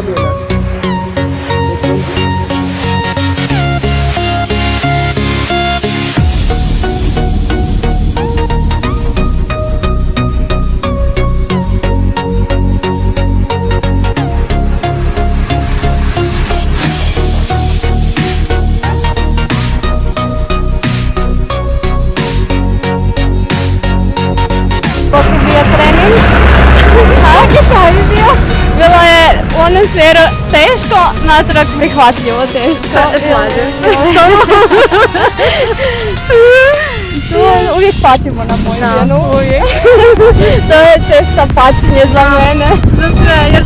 promjena. Kako je bio trening? Kako je bio? Bilo je u onom smjeru teško, natrag prihvatljivo teško. Uvijek patimo na moju ženu, uvijek. To je cesta patnje za mene. Za sve, jer